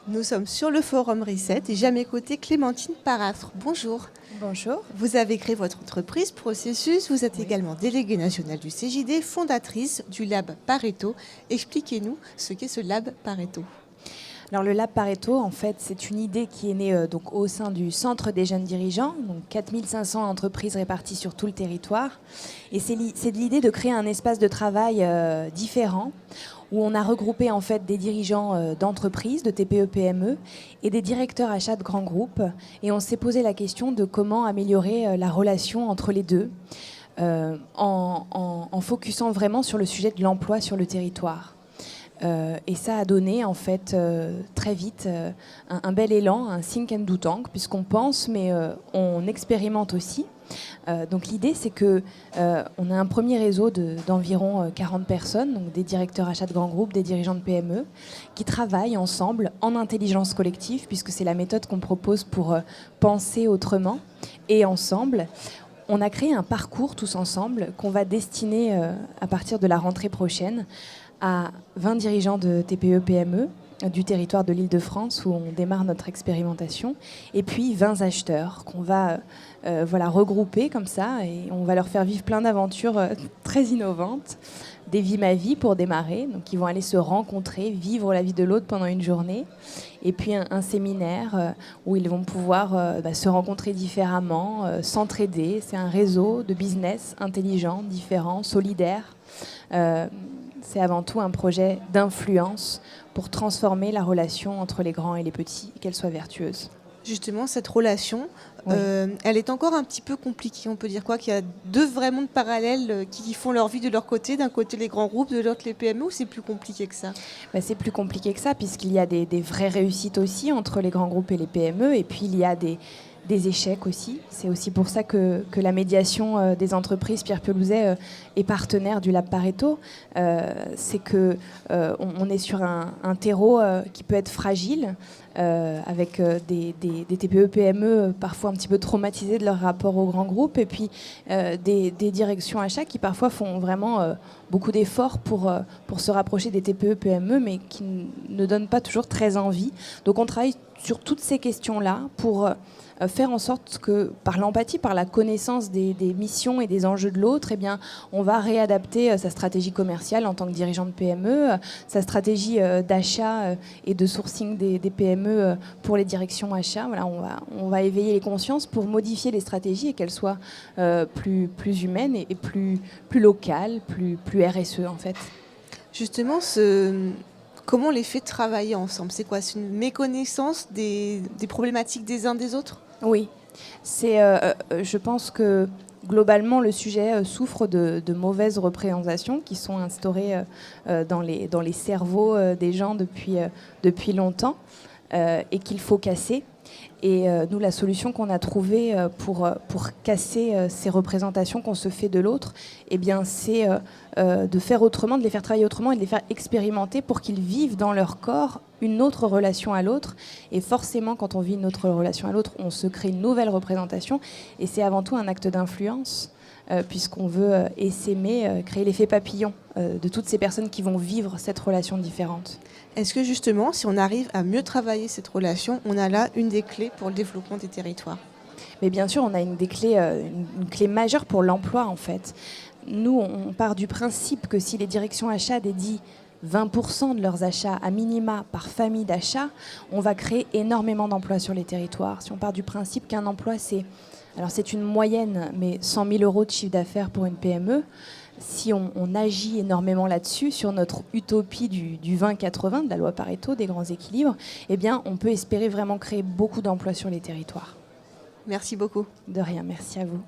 Nous sommes sur le forum Reset et j'ai à mes côtés Clémentine Parastre. Bonjour. Bonjour. Vous avez créé votre entreprise Processus. Vous êtes également déléguée nationale du CJD, fondatrice du Lab Pareto. Expliquez-nous ce qu'est ce Lab Pareto. Alors le Lab Pareto, en fait, c'est une idée qui est née donc, au sein du Centre des jeunes dirigeants, donc 4500 entreprises réparties sur tout le territoire. Et c'est l'idée de créer un espace de travail différent où on a regroupé en fait des dirigeants d'entreprises, de TPE-PME et des directeurs achats de grands groupes. Et on s'est posé la question de comment améliorer la relation entre les deux en focusant vraiment sur le sujet de l'emploi sur le territoire. Et ça a donné en fait très vite un bel élan, un think and do tank, puisqu'on pense mais on expérimente aussi. Donc l'idée c'est que on a un premier réseau d'environ 40 personnes, donc des directeurs achats de grands groupes, des dirigeants de PME, qui travaillent ensemble en intelligence collective, puisque c'est la méthode qu'on propose pour penser autrement et ensemble. On a créé un parcours tous ensemble qu'on va destiner à partir de la rentrée prochaine à 20 dirigeants de TPE-PME du territoire de l'Île-de-France où on démarre notre expérimentation, et puis 20 acheteurs qu'on va regrouper comme ça, et on va leur faire vivre plein d'aventures très innovantes, des vies ma vie pour démarrer, donc ils vont aller se rencontrer, vivre la vie de l'autre pendant une journée, et puis un séminaire où ils vont pouvoir se rencontrer différemment, s'entraider. C'est un réseau de business intelligent, différent, solidaire. C'est avant tout un projet d'influence pour transformer la relation entre les grands et les petits, et qu'elle soit vertueuse. Justement, cette relation, oui. Elle est encore un petit peu compliquée. On peut dire quoi, qu'il y a deux vrais mondes parallèles qui font leur vie de leur côté. D'un côté les grands groupes, de l'autre les PME, ou c'est plus compliqué que ça? C'est plus compliqué que ça, puisqu'il y a des vraies réussites aussi entre les grands groupes et les PME, et puis il y a des échecs aussi. C'est aussi pour ça que la médiation des entreprises, Pierre Pelouzet est partenaire du Lab Pareto. C'est qu'on est sur un terreau qui peut être fragile, avec des TPE-PME parfois un petit peu traumatisés de leur rapport aux grands groupes, et puis des directions achats qui parfois font vraiment beaucoup d'efforts pour se rapprocher des TPE-PME, mais qui ne donnent pas toujours très envie. Donc on travaille sur toutes ces questions-là pour faire en sorte que, par l'empathie, par la connaissance des missions et des enjeux de l'autre, eh bien, on va réadapter sa stratégie commerciale en tant que dirigeant de PME, sa stratégie d'achat et de sourcing des PME pour les directions achats. Voilà, on va éveiller les consciences pour modifier les stratégies et qu'elles soient plus humaines et plus locales, plus RSE en fait. Justement, comment on les fait travailler ensemble? C'est quoi? C'est une méconnaissance des problématiques des uns des autres? Oui, je pense que globalement le sujet souffre de mauvaises représentations qui sont instaurées dans les cerveaux des gens depuis longtemps et qu'il faut casser. Et nous, la solution qu'on a trouvée pour casser ces représentations qu'on se fait de l'autre, eh bien, c'est de faire autrement, de les faire travailler autrement et de les faire expérimenter pour qu'ils vivent dans leur corps une autre relation à l'autre. Et forcément, quand on vit une autre relation à l'autre, on se crée une nouvelle représentation. Et c'est avant tout un acte d'influence, puisqu'on veut essaimer, créer l'effet papillon de toutes ces personnes qui vont vivre cette relation différente. Est-ce que justement, si on arrive à mieux travailler cette relation, on a là une des clés pour le développement des territoires? Mais bien sûr, on a une clé majeure pour l'emploi en fait. Nous, on part du principe que si les directions achats dédient 20% de leurs achats à minima par famille d'achat, on va créer énormément d'emplois sur les territoires. Si on part du principe qu'un emploi, c'est une moyenne, mais 100 000 euros de chiffre d'affaires pour une PME, si on agit énormément là-dessus, sur notre utopie du 20-80, de la loi Pareto, des grands équilibres, eh bien, on peut espérer vraiment créer beaucoup d'emplois sur les territoires. Merci beaucoup. De rien, merci à vous.